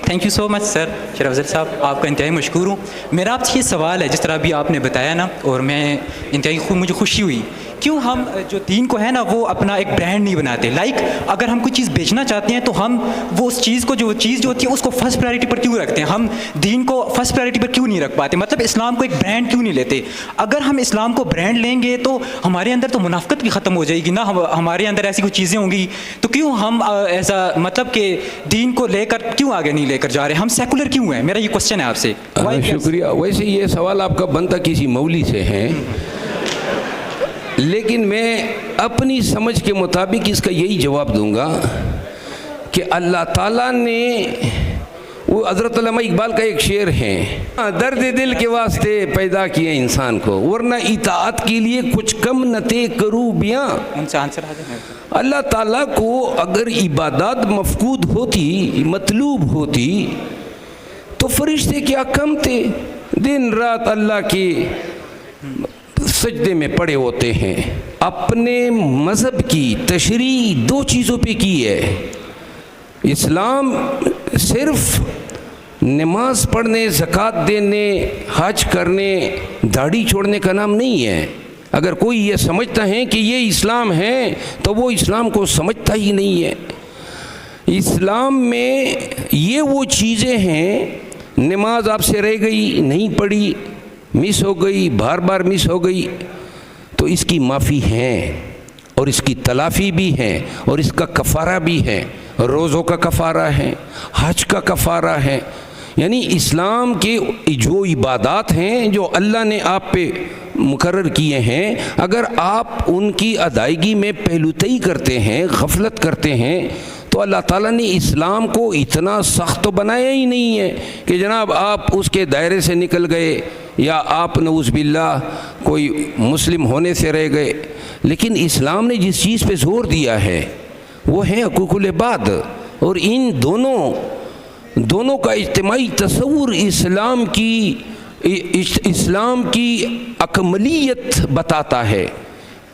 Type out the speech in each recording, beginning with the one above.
Thank you so مچ سر شرف افضل صاحب، آپ کا انتہائی مشکور ہوں. میرا آپ سے یہ سوال ہے، جس طرح ابھی آپ نے بتایا نا، اور میں انتہائی مجھے خوشی ہوئی، کیوں ہم جو دین کو ہے نا وہ اپنا ایک برانڈ نہیں بناتے؟ لائک اگر ہم کوئی چیز بیچنا چاہتے ہیں تو ہم وہ اس چیز کو جو چیز جو ہوتی ہے اس کو فرسٹ پرائرٹی پر کیوں رکھتے ہیں؟ ہم دین کو فرسٹ پرائرٹی پر کیوں نہیں رکھ پاتے؟ مطلب اسلام کو ایک برانڈ کیوں نہیں لیتے؟ اگر ہم اسلام کو برانڈ لیں گے تو ہمارے اندر تو منافقت بھی ختم ہو جائے گی نا، ہمارے اندر ایسی کوئی چیزیں ہوں گی، تو کیوں ہم ایسا مطلب کہ دین کو لے کر کیوں آگے نہیں لے کر جا رہے؟ ہم سیکولر کیوں ہیں؟ میرا یہ کوشچن ہے آپ سے. شکریہ. ویسے یہ سوال آپ کا بنتا کسی مولوی سے ہے، لیکن میں اپنی سمجھ کے مطابق اس کا یہی جواب دوں گا کہ اللہ تعالیٰ نے، وہ حضرت علامہ اقبال کا ایک شعر ہے، درد دل کے واسطے پیدا کیا انسان کو، ورنہ اطاعت کے لیے کچھ کم نہ تے کروں بیاں. اللہ تعالیٰ کو اگر عبادات مفقود ہوتی، مطلوب ہوتی، تو فرشتے کیا کم تھے؟ دن رات اللہ کے سجدے میں پڑے ہوتے ہیں. اپنے مذہب کی تشریح دو چیزوں پہ کی ہے. اسلام صرف نماز پڑھنے، زکوٰۃ دینے، حج کرنے، داڑھی چھوڑنے کا نام نہیں ہے. اگر کوئی یہ سمجھتا ہے کہ یہ اسلام ہے تو وہ اسلام کو سمجھتا ہی نہیں ہے. اسلام میں یہ وہ چیزیں ہیں، نماز آپ سے رہ گئی، نہیں پڑھی، مس ہو گئی، بار بار مس ہو گئی، تو اس کی معافی ہے اور اس کی تلافی بھی ہے اور اس کا کفارہ بھی ہے. روزوں کا کفارہ ہے، حج کا کفارہ ہے. یعنی اسلام کے جو عبادات ہیں جو اللہ نے آپ پہ مقرر کیے ہیں، اگر آپ ان کی ادائیگی میں پہلوتئی کرتے ہیں، غفلت کرتے ہیں، تو اللہ تعالیٰ نے اسلام کو اتنا سخت تو بنایا ہی نہیں ہے کہ جناب آپ اس کے دائرے سے نکل گئے یا آپ نعوذ باللہ کوئی مسلم ہونے سے رہ گئے. لیکن اسلام نے جس چیز پہ زور دیا ہے وہ ہے حقوق العباد، اور ان دونوں کا اجتماعی تصور اسلام کی اکملیت بتاتا ہے.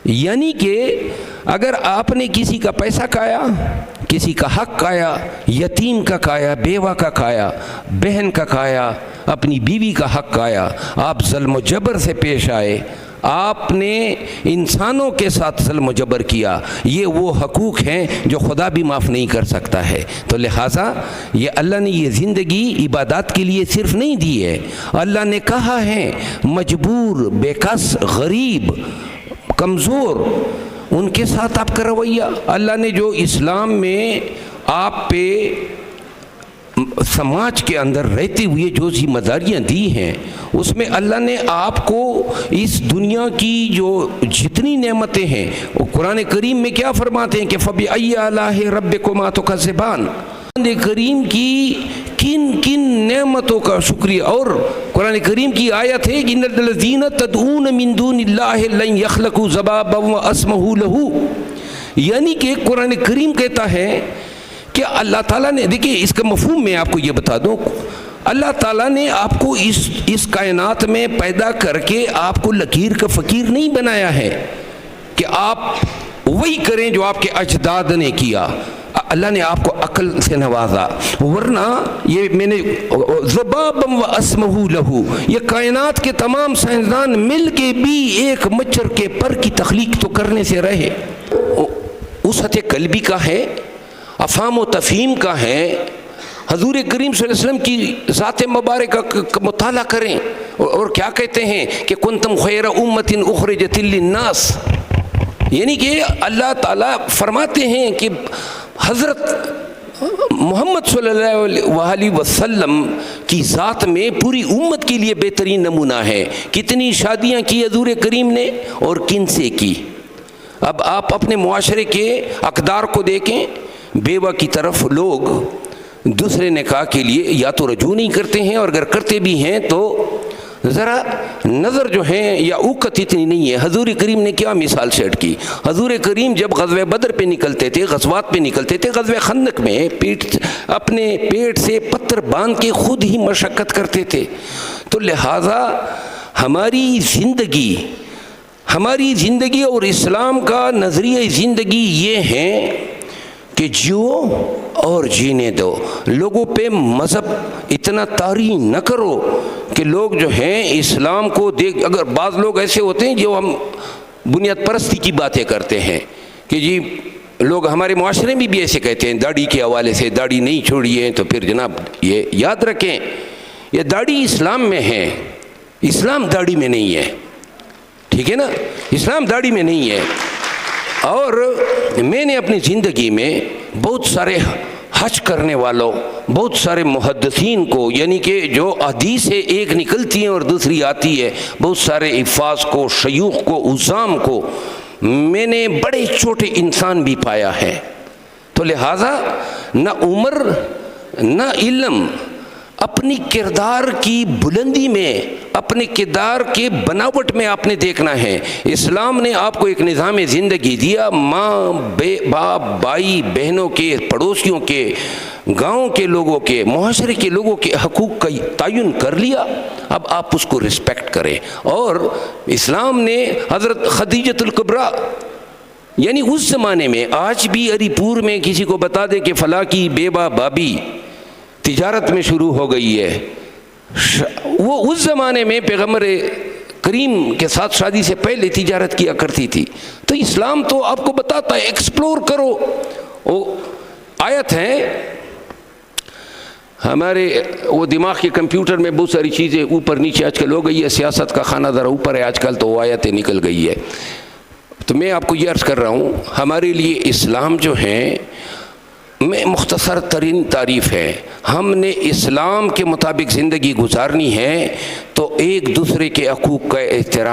یعنی کہ اگر آپ نے کسی کا پیسہ کھایا، کسی کا حق کھایا، یتیم کا کھایا، بیوہ کا کھایا، بہن کا کھایا، اپنی بیوی کا حق کھایا، آپ ظلم و جبر سے پیش آئے، آپ نے انسانوں کے ساتھ ظلم و جبر کیا، یہ وہ حقوق ہیں جو خدا بھی معاف نہیں کر سکتا ہے. تو لہٰذا یہ اللہ نے یہ زندگی عبادات کے لیے صرف نہیں دی ہے. اللہ نے کہا ہے مجبور، بے کس، غریب، کمزور، ان کے ساتھ آپ کا رویہ. اللہ نے جو اسلام میں آپ پہ سماج کے اندر رہتے ہوئے جو ذمہ داریاں دی ہیں، اس میں اللہ نے آپ کو اس دنیا کی جو جتنی نعمتیں ہیں، وہ قرآن کریم میں کیا فرماتے ہیں کہ فَبِأَيِّ آلَاءِ رَبِّكُمَا تُكَذِّبَانِ. قرآن کریم کی کن کن نعمتوں کا شکریہ. اور قرآن کریم کی آیت ہے إِنَّ الَّذِينَ تَدْعُونَ مِن دُونِ اللَّهِ لَن يَخْلُقُوا ذُبَابًا وَأَسْمَهُ لَهُ. یعنی کہ قرآن کریم کہتا ہے کہ اللہ تعالیٰ نے، دیکھیے اس کا مفہوم میں آپ کو یہ بتا دوں، اللہ تعالیٰ نے آپ کو اس کائنات میں پیدا کر کے آپ کو لکیر کا فقیر نہیں بنایا ہے کہ آپ وہی کریں جو آپ کے اجداد نے کیا. اللہ نے آپ کو عقل سے نوازا، ورنہ یہ میں نے ذبابًا وَأَسْمَهُ لَهُ، یہ کائنات کے تمام سائنسدان مل کے بھی ایک مچھر کے پر کی تخلیق تو کرنے سے رہے. وسعت قلبی کا ہے، افہام و تفہیم کا ہے. حضور کریم صلی اللہ علیہ وسلم کی ذات مبارکہ کا مطالعہ کریں اور کیا کہتے ہیں کہ کنتم خیر امت اخرجت للناس. یعنی کہ اللہ تعالیٰ فرماتے ہیں کہ حضرت محمد صلی اللہ علیہ وسلم کی ذات میں پوری امت کے لیے بہترین نمونہ ہے. کتنی شادیاں کی حضور کریم نے اور کن سے کی. اب آپ اپنے معاشرے کے اقدار کو دیکھیں، بیوہ کی طرف لوگ دوسرے نکاح کے لیے یا تو رجوع نہیں کرتے ہیں، اور اگر کرتے بھی ہیں تو ذرا نظر جو ہے یا اوقت اتنی نہیں ہے. حضور کریم نے کیا مثال سیٹ کی. حضور کریم جب غزوہ بدر پہ نکلتے تھے، غزوات پہ نکلتے تھے، غزوہ خندق میں اپنے پیٹ سے پتھر باندھ کے خود ہی مشقت کرتے تھے. تو لہٰذا ہماری زندگی اور اسلام کا نظریہ زندگی یہ ہے کہ جیو اور جینے دو، لوگوں پہ مذہب اتنا طاری نہ کرو کہ لوگ جو ہیں اسلام کو دیکھ، اگر بعض لوگ ایسے ہوتے ہیں جو ہم بنیاد پرستی کی باتیں کرتے ہیں کہ جی لوگ ہمارے معاشرے میں بھی ایسے کہتے ہیں داڑھی کے حوالے سے، داڑھی نہیں چھوڑی ہے، تو پھر جناب یہ یاد رکھیں یہ داڑھی اسلام میں ہے، اسلام داڑھی میں نہیں ہے، ٹھیک ہے نا، اسلام داڑھی میں نہیں ہے۔ اور میں نے اپنی زندگی میں بہت سارے حج کرنے والوں، بہت سارے محدثین کو، یعنی کہ جو حدیث ایک نکلتی ہیں اور دوسری آتی ہے، بہت سارے حفاظ کو، شیوخ کو، عزام کو میں نے بڑے چھوٹے انسان بھی پایا ہے۔ تو لہٰذا نہ عمر نہ علم، اپنی کردار کی بلندی میں، اپنے کردار کے بناوٹ میں آپ نے دیکھنا ہے۔ اسلام نے آپ کو ایک نظام زندگی دیا، ماں باپ بھائی بہنوں کے، پڑوسیوں کے، گاؤں کے لوگوں کے، معاشرے کے لوگوں کے حقوق کا تعین کر لیا، اب آپ اس کو رسپیکٹ کریں۔ اور اسلام نے حضرت خدیجۃ الکبریٰ، یعنی اس زمانے میں، آج بھی علی پور میں کسی کو بتا دے کہ فلاں کی بیوہ بابی تجارت میں شروع ہو گئی ہے، وہ اس زمانے میں پیغمبر کریم کے ساتھ شادی سے پہلے تجارت کیا کرتی تھی۔ تو اسلام تو آپ کو بتاتا ہے ایکسپلور کرو۔ وہ آیت ہے ہمارے وہ دماغ کے کمپیوٹر میں بہت ساری چیزیں اوپر نیچے آج کل ہو گئی ہے، سیاست کا خانہ ذرا اوپر ہے آج کل، تو وہ آیتیں نکل گئی ہے۔ تو میں آپ کو یہ عرض کر رہا ہوں، ہمارے لیے اسلام جو ہے میں مختصر ترین تعریف ہے، ہم نے اسلام کے مطابق زندگی گزارنی ہے تو ایک دوسرے کے حقوق کا احترام